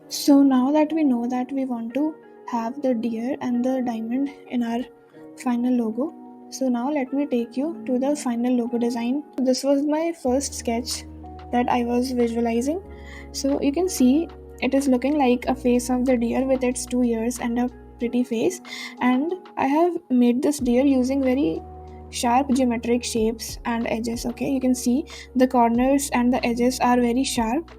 So now that we know that we want to have the deer and the diamond in our final logo, so now let me take you to the final logo design. This was my first sketch that I was visualizing. So you can see it is looking like a face of the deer with its two ears and a pretty face. And I have made this deer using very sharp geometric shapes and edges. Okay, you can see the corners and the edges are very sharp.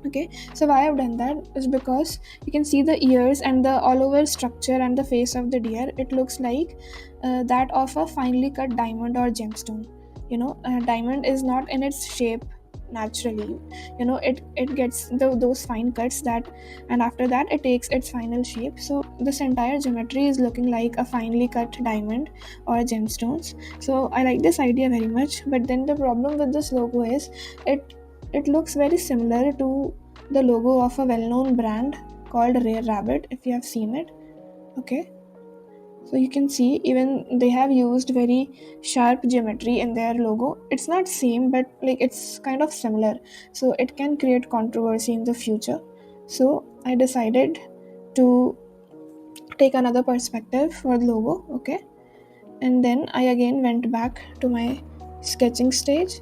Okay, so why I've done that is because you can see the ears and the all over structure and the face of the deer. It looks like that of a finely cut diamond or gemstone. A diamond is not in its shape naturally. It gets those fine cuts that, and after that it takes its final shape. So this entire geometry is looking like a finely cut diamond or gemstones. So I like this idea very much, but then the problem with this logo is it it looks very similar to the logo of a well-known brand called Rare Rabbit, if you have seen it. Okay, so you can see even they have used very sharp geometry in their logo. It's not same, but like it's kind of similar, so it can create controversy in the future. So I decided to take another perspective for the logo. Okay, and then I again went back to my sketching stage.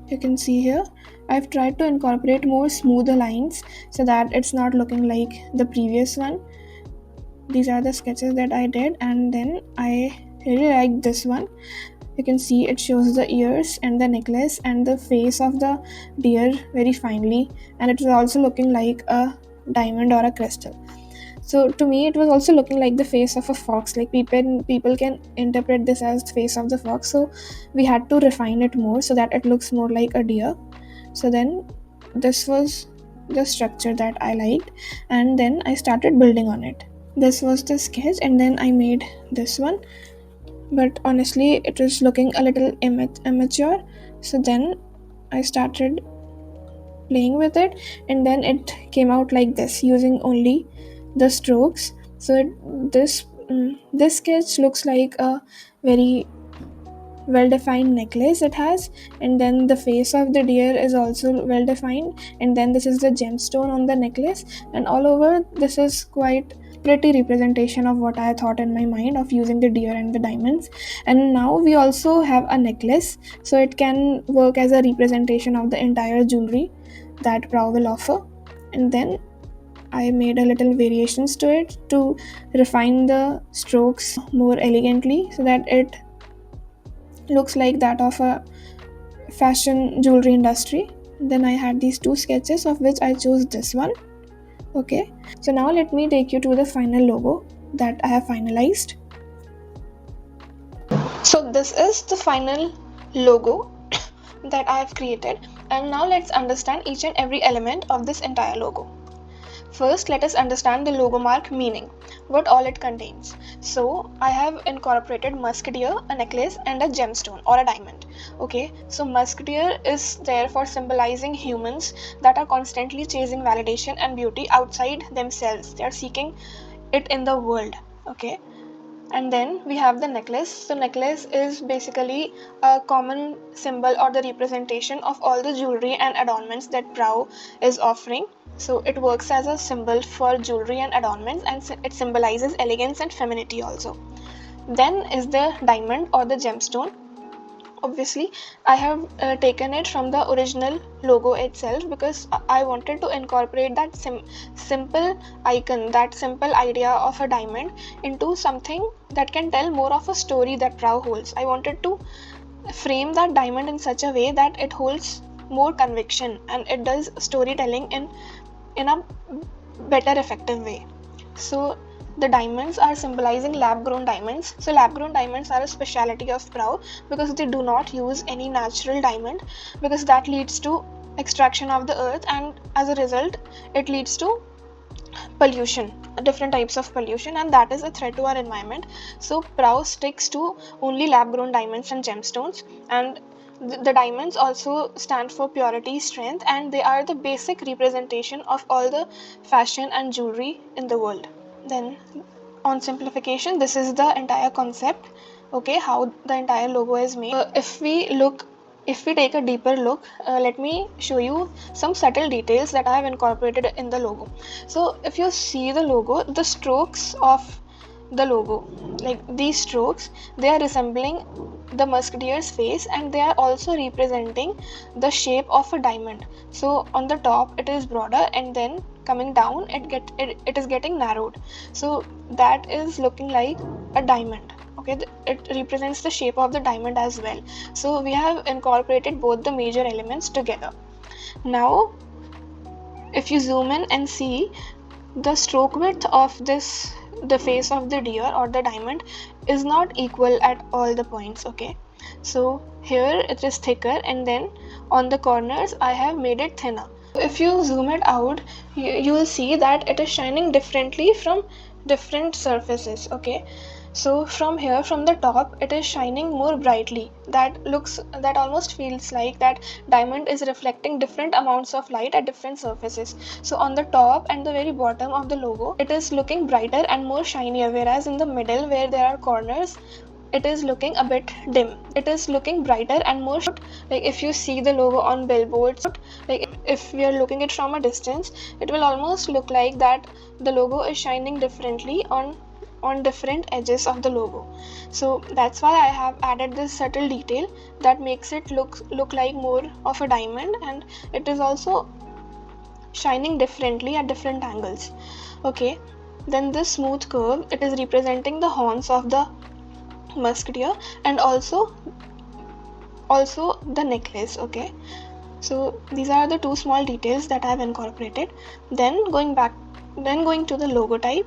You can see here I've tried to incorporate more smoother lines so that it's not looking like the previous one. These are the sketches that I did, and then I really like this one. You can see it shows the ears and the necklace and the face of the deer very finely, and it is also looking like a diamond or a crystal. So to me it was also looking like the face of a fox. Like people can interpret this as face of the fox, so we had to refine it more so that it looks more like a deer. So then this was the structure that I liked, and then I started building on it. This was the sketch, and then I made this one, but honestly it was looking a little immature. So then I started playing with it, and then it came out like this using only the strokes. So this sketch looks like a very well defined necklace it has, and then the face of the deer is also well defined, and then this is the gemstone on the necklace, and all over this is quite pretty representation of what I thought in my mind of using the deer and the diamonds. And now we also have a necklace, so it can work as a representation of the entire jewelry that PRAO will offer. And then I made a little variations to it to refine the strokes more elegantly so that it looks like that of a fashion jewelry industry. Then I had these two sketches of which I chose this one. Okay, so now let me take you to the final logo that I have finalized. So this is the final logo that I have created, and now let's understand each and every element of this entire logo. First, let us understand the logo mark meaning, what all it contains. So, I have incorporated musk deer, a necklace, and a gemstone or a diamond. Okay, so musk deer is there for symbolizing humans that are constantly chasing validation and beauty outside themselves. They are seeking it in the world. Okay, and then we have the necklace. So necklace is basically a common symbol or the representation of all the jewelry and adornments that PRAO is offering. So it works as a symbol for jewelry and adornments, and it symbolizes elegance and femininity also. Then is the diamond or the gemstone. Obviously I have taken it from the original logo itself because I wanted to incorporate that simple icon, that simple idea of a diamond into something that can tell more of a story that PRAO holds. I wanted to frame that diamond in such a way that it holds more conviction and it does storytelling in a better effective way. So the diamonds are symbolizing lab grown diamonds. So lab grown diamonds are a specialty of PRAO because they do not use any natural diamond, because that leads to extraction of the earth, and as a result it leads to pollution, different types of pollution, and that is a threat to our environment. So PRAO sticks to only lab grown diamonds and gemstones, and the diamonds also stand for purity, strength, and they are the basic representation of all the fashion and jewelry in the world. Then on simplification, this is the entire concept. Okay, how the entire logo is made. If we look If we take a deeper look, let me show you some subtle details that I have incorporated in the logo. So if you see the logo, the strokes of the logo, like these strokes, they are resembling the musketeer's face, and they are also representing the shape of a diamond. So on the top it is broader, and then coming down it is getting narrowed, so that is looking like a diamond. Okay, it represents the shape of the diamond as well. So we have incorporated both the major elements together. Now if you zoom in and see, the stroke width of the face of the deer or the diamond is not equal at all the points. Okay, so here it is thicker, and then on the corners I have made it thinner. If you zoom it out, you will see that it is shining differently from different surfaces. Okay, so from here, from the top, it is shining more brightly. That almost feels like that diamond is reflecting different amounts of light at different surfaces. So on the top and the very bottom of the logo, it is looking brighter and more shinier, whereas in the middle, where there are corners, it is looking a bit dim. It is looking brighter and more, like if you see the logo on billboards, like if we are looking it from a distance, it will almost look like that the logo is shining differently on different edges of the logo. So that's why I have added this subtle detail that makes it look like more of a diamond, and it is also shining differently at different angles. Okay, then this smooth curve, it is representing the horns of the musketeer, and also the necklace. Okay, so these are the two small details that I have incorporated. Then going to the logo type,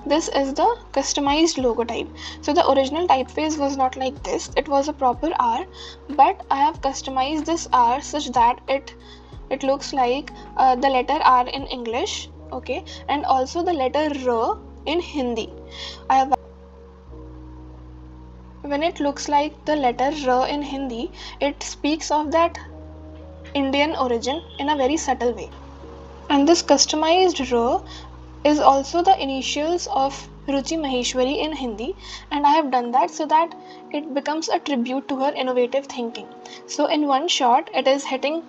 this is the customized logo type. So the original typeface was not like this, it was a proper R, but I have customized this R such that it looks like the letter R in English. Okay, and also the letter R in Hindi. When it looks like the letter R in Hindi, it speaks of that Indian origin in a very subtle way. And this customized R is also the initials of Ruchi Maheshwari in Hindi, and I have done that so that it becomes a tribute to her innovative thinking. So in one shot, it is hitting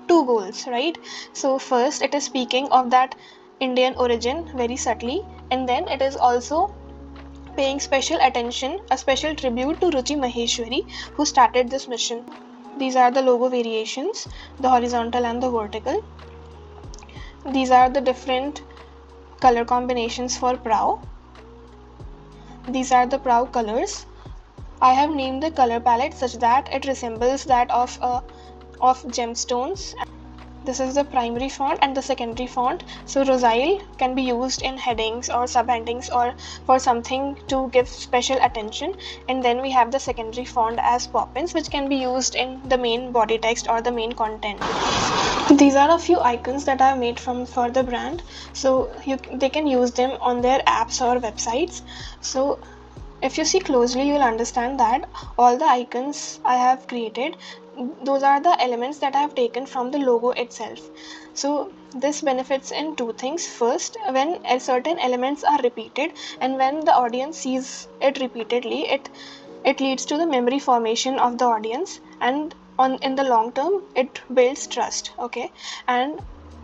two goals, right? So first, it is speaking of that Indian origin very subtly, and then it is also paying special attention, a special tribute to Ruchi Maheshwari, who started this mission. These are the logo variations, the horizontal and the vertical. These are the different color combinations for PRAO. These are the PRAO colors. I have named the color palette such that it resembles that of gemstones. This is the primary font and the secondary font. So Rosail can be used in headings or subheadings or for something to give special attention. And then we have the secondary font as Poppins, which can be used in the main body text or the main content. These are a few icons that I have made for the brand. So they can use them on their apps or websites. So if you see closely, you will understand that all the icons I have created, those are the elements that I have taken from the logo itself. So this benefits in two things. First, when certain elements are repeated and when the audience sees it repeatedly, it leads to the memory formation of the audience, and in the long term it builds trust. Okay, and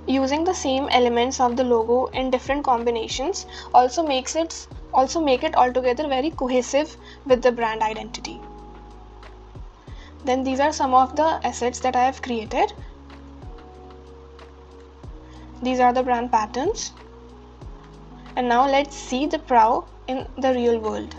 using the same elements of the logo in different combinations also make it altogether very cohesive with the brand identity. Then these are some of the assets that I have created. These are the brand patterns. And now let's see the PRAO in the real world.